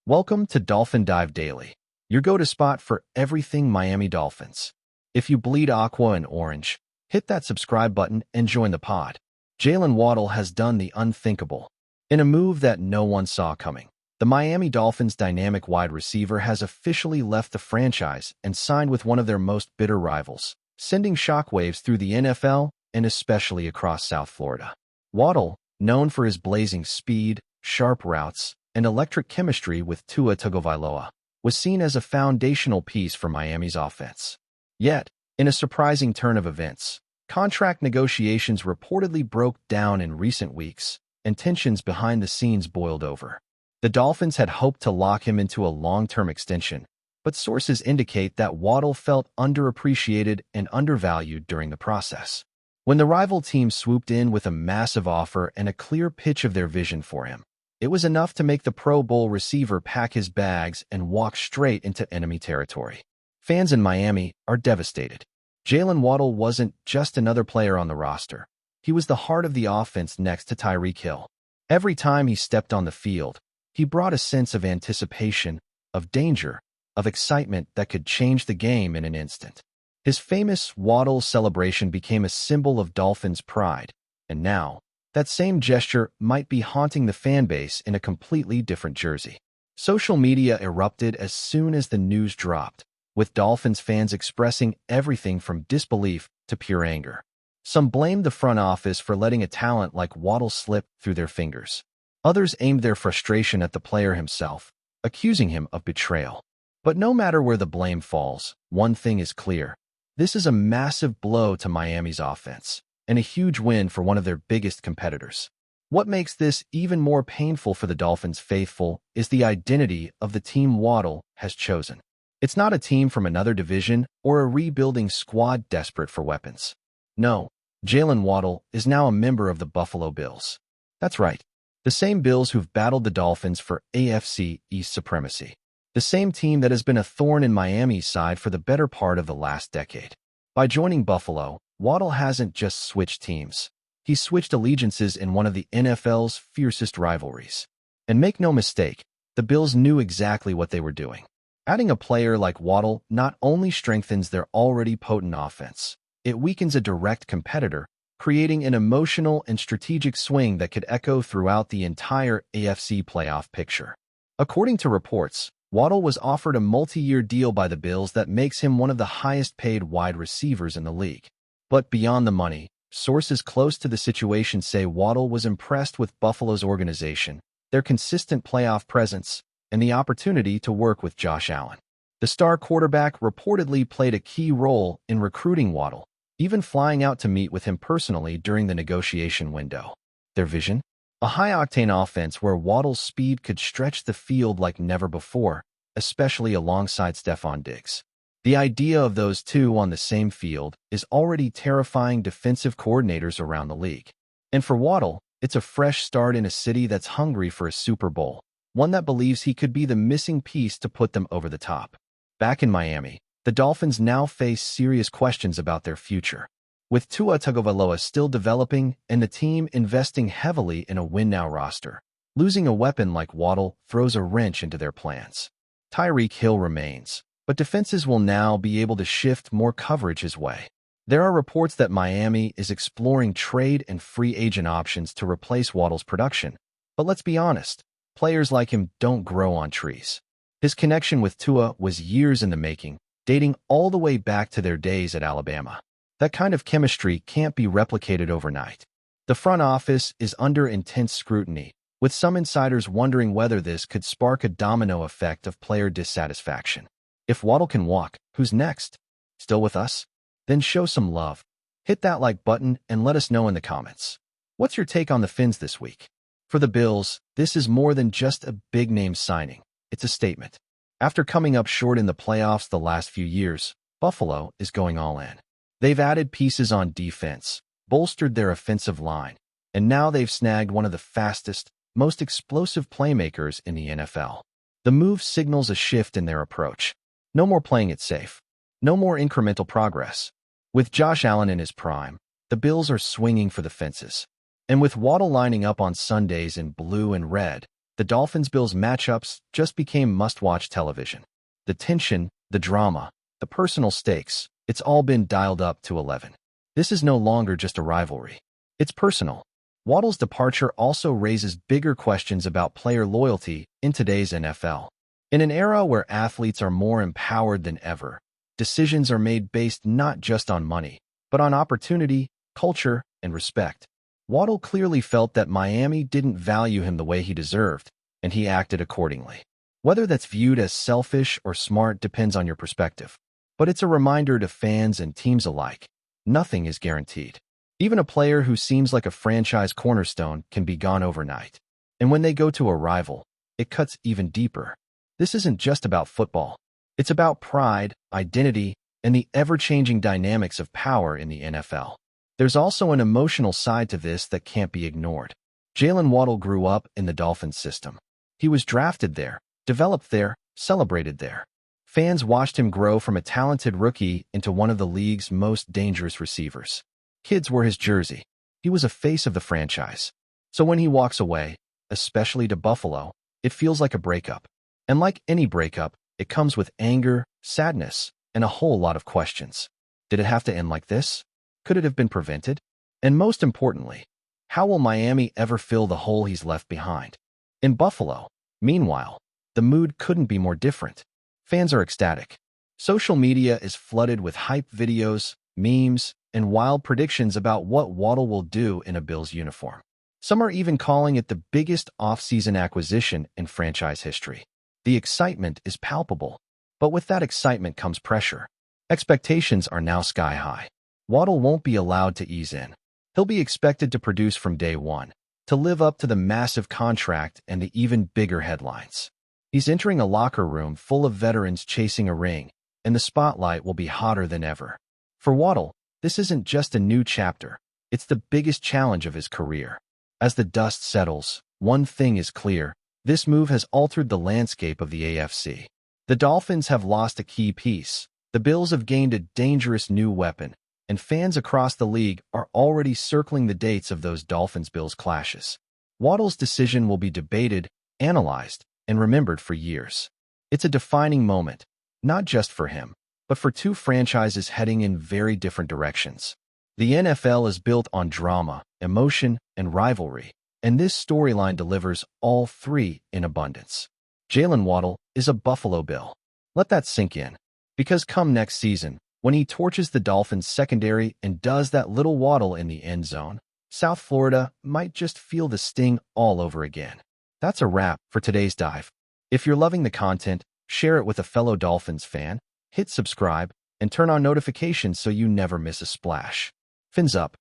Welcome to Dolphin Dive Daily, your go-to spot for everything Miami Dolphins. If you bleed aqua and orange, hit that subscribe button and join the pod. Jalen Waddle has done the unthinkable. In a move that no one saw coming, the Miami Dolphins' dynamic wide receiver has officially left the franchise and signed with one of their most bitter rivals, sending shockwaves through the NFL and especially across South Florida. Waddle, known for his blazing speed, sharp routes, and electric chemistry with Tua Tagovailoa, was seen as a foundational piece for Miami's offense. Yet, in a surprising turn of events, contract negotiations reportedly broke down in recent weeks, and tensions behind the scenes boiled over. The Dolphins had hoped to lock him into a long-term extension, but sources indicate that Waddle felt underappreciated and undervalued during the process. When the rival team swooped in with a massive offer and a clear pitch of their vision for him, it was enough to make the Pro Bowl receiver pack his bags and walk straight into enemy territory. Fans in Miami are devastated. Jalen Waddle wasn't just another player on the roster. He was the heart of the offense next to Tyreek Hill. Every time he stepped on the field, he brought a sense of anticipation, of danger, of excitement that could change the game in an instant. His famous Waddle celebration became a symbol of Dolphins' pride, and now, that same gesture might be haunting the fan base in a completely different jersey. Social media erupted as soon as the news dropped, with Dolphins fans expressing everything from disbelief to pure anger. Some blamed the front office for letting a talent like Waddle slip through their fingers. Others aimed their frustration at the player himself, accusing him of betrayal. But no matter where the blame falls, one thing is clear. This is a massive blow to Miami's offense, and a huge win for one of their biggest competitors. What makes this even more painful for the Dolphins faithful is the identity of the team Waddle has chosen. It's not a team from another division or a rebuilding squad desperate for weapons. No, Jalen Waddle is now a member of the Buffalo Bills. That's right, the same Bills who've battled the Dolphins for AFC East supremacy. The same team that has been a thorn in Miami's side for the better part of the last decade. By joining Buffalo, Waddle hasn't just switched teams. He switched allegiances in one of the NFL's fiercest rivalries. And make no mistake, the Bills knew exactly what they were doing. Adding a player like Waddle not only strengthens their already potent offense, it weakens a direct competitor, creating an emotional and strategic swing that could echo throughout the entire AFC playoff picture. According to reports, Waddle was offered a multi-year deal by the Bills that makes him one of the highest-paid wide receivers in the league. But beyond the money, sources close to the situation say Waddle was impressed with Buffalo's organization, their consistent playoff presence, and the opportunity to work with Josh Allen. The star quarterback reportedly played a key role in recruiting Waddle, even flying out to meet with him personally during the negotiation window. Their vision? A high-octane offense where Waddle's speed could stretch the field like never before, especially alongside Stephon Diggs. The idea of those two on the same field is already terrifying defensive coordinators around the league. And for Waddle, it's a fresh start in a city that's hungry for a Super Bowl, one that believes he could be the missing piece to put them over the top. Back in Miami, the Dolphins now face serious questions about their future. With Tua Tagovailoa still developing and the team investing heavily in a win-now roster, losing a weapon like Waddle throws a wrench into their plans. Tyreek Hill remains, but defenses will now be able to shift more coverage his way. There are reports that Miami is exploring trade and free agent options to replace Waddle's production. But let's be honest, players like him don't grow on trees. His connection with Tua was years in the making, dating all the way back to their days at Alabama. That kind of chemistry can't be replicated overnight. The front office is under intense scrutiny, with some insiders wondering whether this could spark a domino effect of player dissatisfaction. If Waddle can walk, who's next? Still with us? Then show some love. Hit that like button and let us know in the comments. What's your take on the Fins this week? For the Bills, this is more than just a big-name signing. It's a statement. After coming up short in the playoffs the last few years, Buffalo is going all in. They've added pieces on defense, bolstered their offensive line, and now they've snagged one of the fastest, most explosive playmakers in the NFL. The move signals a shift in their approach. No more playing it safe. No more incremental progress. With Josh Allen in his prime, the Bills are swinging for the fences. And with Waddle lining up on Sundays in blue and red, the the Dolphins-Bills matchups just became must-watch television. The tension, the drama, the personal stakes, it's all been dialed up to 11. This is no longer just a rivalry. It's personal. Waddle's departure also raises bigger questions about player loyalty in today's NFL. In an era where athletes are more empowered than ever, decisions are made based not just on money, but on opportunity, culture, and respect. Waddle clearly felt that Miami didn't value him the way he deserved, and he acted accordingly. Whether that's viewed as selfish or smart depends on your perspective. But it's a reminder to fans and teams alike, nothing is guaranteed. Even a player who seems like a franchise cornerstone can be gone overnight. And when they go to a rival, it cuts even deeper. This isn't just about football. It's about pride, identity, and the ever-changing dynamics of power in the NFL. There's also an emotional side to this that can't be ignored. Jalen Waddle grew up in the Dolphins system. He was drafted there, developed there, celebrated there. Fans watched him grow from a talented rookie into one of the league's most dangerous receivers. Kids wore his jersey. He was a face of the franchise. So when he walks away, especially to Buffalo, it feels like a breakup. And like any breakup, it comes with anger, sadness, and a whole lot of questions. Did it have to end like this? Could it have been prevented? And most importantly, how will Miami ever fill the hole he's left behind? In Buffalo, meanwhile, the mood couldn't be more different. Fans are ecstatic. Social media is flooded with hype videos, memes, and wild predictions about what Waddle will do in a Bills uniform. Some are even calling it the biggest off-season acquisition in franchise history. The excitement is palpable, but with that excitement comes pressure. Expectations are now sky-high. Waddle won't be allowed to ease in. He'll be expected to produce from day one, to live up to the massive contract and the even bigger headlines. He's entering a locker room full of veterans chasing a ring, and the spotlight will be hotter than ever. For Waddle, this isn't just a new chapter, it's the biggest challenge of his career. As the dust settles, one thing is clear: this move has altered the landscape of the AFC. The Dolphins have lost a key piece, the Bills have gained a dangerous new weapon, and fans across the league are already circling the dates of those Dolphins-Bills clashes. Waddle's decision will be debated, analyzed, and remembered for years. It's a defining moment, not just for him, but for two franchises heading in very different directions. The NFL is built on drama, emotion, and rivalry, and this storyline delivers all three in abundance. Jalen Waddle is a Buffalo Bill. Let that sink in, because come next season, when he torches the Dolphins secondary and does that little waddle in the end zone, South Florida might just feel the sting all over again. That's a wrap for today's dive. If you're loving the content, share it with a fellow Dolphins fan, hit subscribe, and turn on notifications so you never miss a splash. Fins up.